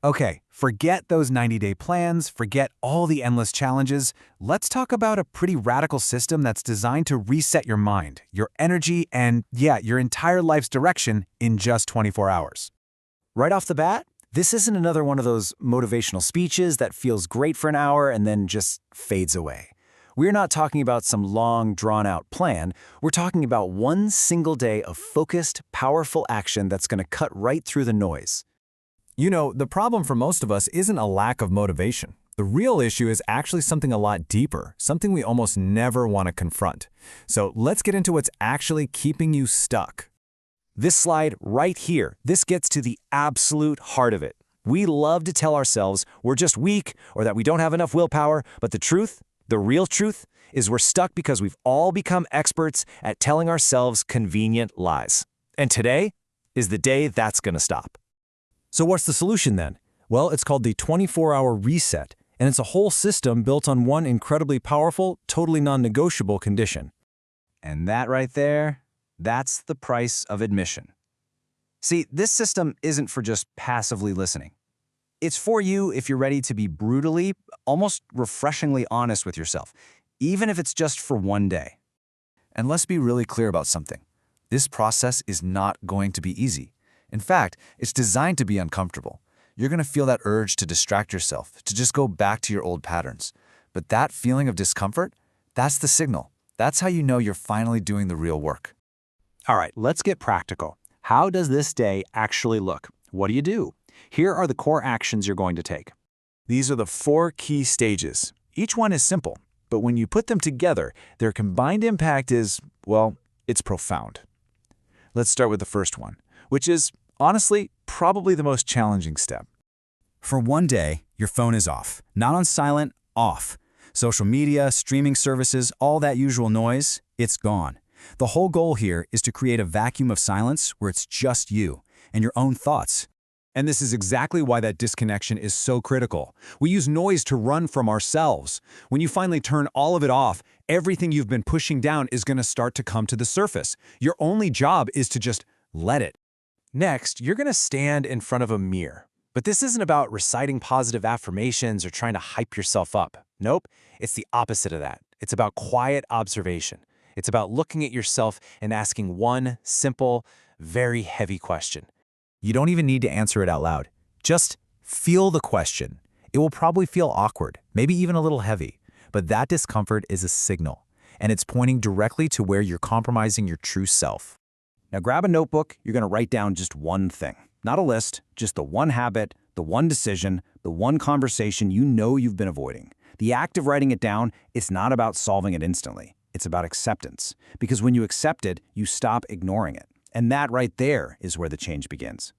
Okay, forget those 90-day plans, forget all the endless challenges. Let's talk about a pretty radical system that's designed to reset your mind, your energy, and yeah, your entire life's direction in just 24 hours. Right off the bat, this isn't another one of those motivational speeches that feels great for an hour and then just fades away. We're not talking about some long, drawn-out plan. We're talking about one single day of focused, powerful action that's going to cut right through the noise. You know, the problem for most of us isn't a lack of motivation. The real issue is actually something a lot deeper, something we almost never want to confront. So let's get into what's actually keeping you stuck. This slide right here, this gets to the absolute heart of it. We love to tell ourselves we're just weak or that we don't have enough willpower, but the truth, the real truth, is we're stuck because we've all become experts at telling ourselves convenient lies. And today is the day that's going to stop. So what's the solution then? Well, it's called the 24-hour reset, and it's a whole system built on one incredibly powerful, totally non-negotiable condition. And that right there, that's the price of admission. See, this system isn't for just passively listening. It's for you if you're ready to be brutally, almost refreshingly honest with yourself, even if it's just for one day. And let's be really clear about something. This process is not going to be easy. In fact, it's designed to be uncomfortable. You're going to feel that urge to distract yourself, to just go back to your old patterns. But that feeling of discomfort, that's the signal. That's how you know you're finally doing the real work. All right, let's get practical. How does this day actually look? What do you do? Here are the core actions you're going to take. These are the 4 key stages. Each one is simple, but when you put them together, their combined impact is, well, it's profound. Let's start with the first one, which is, honestly, probably the most challenging step. For one day, your phone is off. Not on silent, off. Social media, streaming services, all that usual noise, it's gone. The whole goal here is to create a vacuum of silence where it's just you and your own thoughts. And this is exactly why that disconnection is so critical. We use noise to run from ourselves. When you finally turn all of it off, everything you've been pushing down is going to start to come to the surface. Your only job is to just let it. Next, you're going to stand in front of a mirror. But this isn't about reciting positive affirmations or trying to hype yourself up. Nope, it's the opposite of that. It's about quiet observation. It's about looking at yourself and asking one simple, very heavy question. You don't even need to answer it out loud. Just feel the question. It will probably feel awkward, maybe even a little heavy, but that discomfort is a signal, and it's pointing directly to where you're compromising your true self. Now grab a notebook, you're going to write down just one thing. Not a list, just the one habit, the one decision, the one conversation you know you've been avoiding. The act of writing it down, it's not about solving it instantly. It's about acceptance. Because when you accept it, you stop ignoring it. And that right there is where the change begins.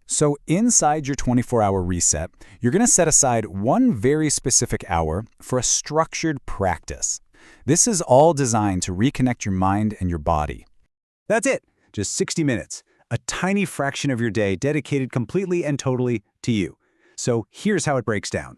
So inside your 24-hour reset, you're going to set aside one very specific hour for a structured practice. This is all designed to reconnect your mind and your body. That's it. Just 60 minutes. A tiny fraction of your day dedicated completely and totally to you. So here's how it breaks down.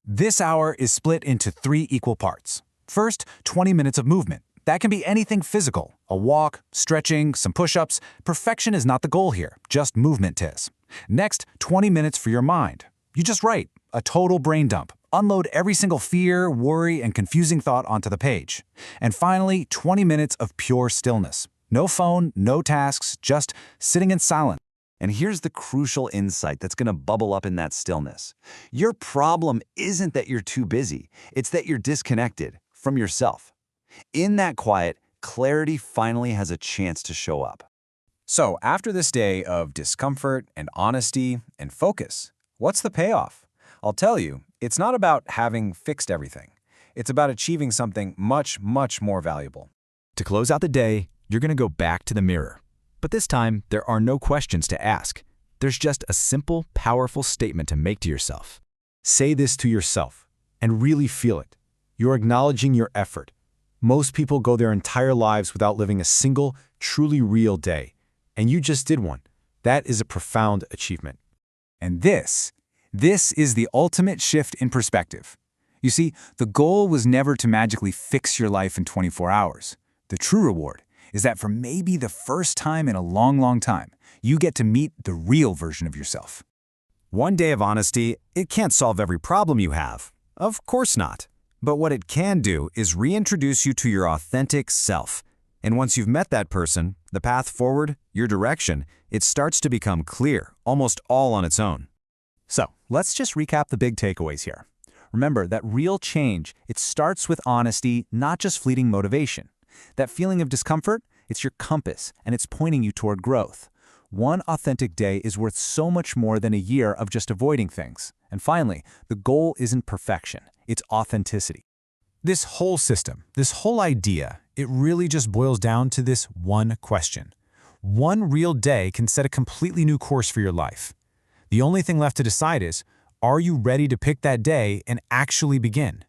This hour is split into 3 equal parts. First, 20 minutes of movement. That can be anything physical. A walk, stretching, some push-ups. Perfection is not the goal here, just movement is. Next, 20 minutes for your mind. You just write, a total brain dump. Unload every single fear, worry, and confusing thought onto the page. And finally, 20 minutes of pure stillness. No phone, no tasks, just sitting in silence. And here's the crucial insight that's going to bubble up in that stillness. Your problem isn't that you're too busy. It's that you're disconnected from yourself. In that quiet, clarity finally has a chance to show up. So after this day of discomfort and honesty and focus, what's the payoff? I'll tell you, it's not about having fixed everything. It's about achieving something much, much more valuable. To close out the day, you're going to go back to the mirror. But this time, there are no questions to ask. There's just a simple, powerful statement to make to yourself. Say this to yourself and really feel it. You're acknowledging your effort. Most people go their entire lives without living a single, truly real day. And you just did one. That is a profound achievement. And this is the ultimate shift in perspective. You see, the goal was never to magically fix your life in 24 hours. The true reward is that for maybe the first time in a long, long time, you get to meet the real version of yourself. One day of honesty, it can't solve every problem you have. Of course not. But what it can do is reintroduce you to your authentic self. And once you've met that person, the path forward, your direction, it starts to become clear, almost all on its own. So, let's just recap the big takeaways here. Remember that real change, it starts with honesty, not just fleeting motivation. That feeling of discomfort, it's your compass, and it's pointing you toward growth. One authentic day is worth so much more than a year of just avoiding things. And finally, the goal isn't perfection, it's authenticity. This whole system, this whole idea, it really just boils down to this one question. One real day can set a completely new course for your life. The only thing left to decide is, are you ready to pick that day and actually begin?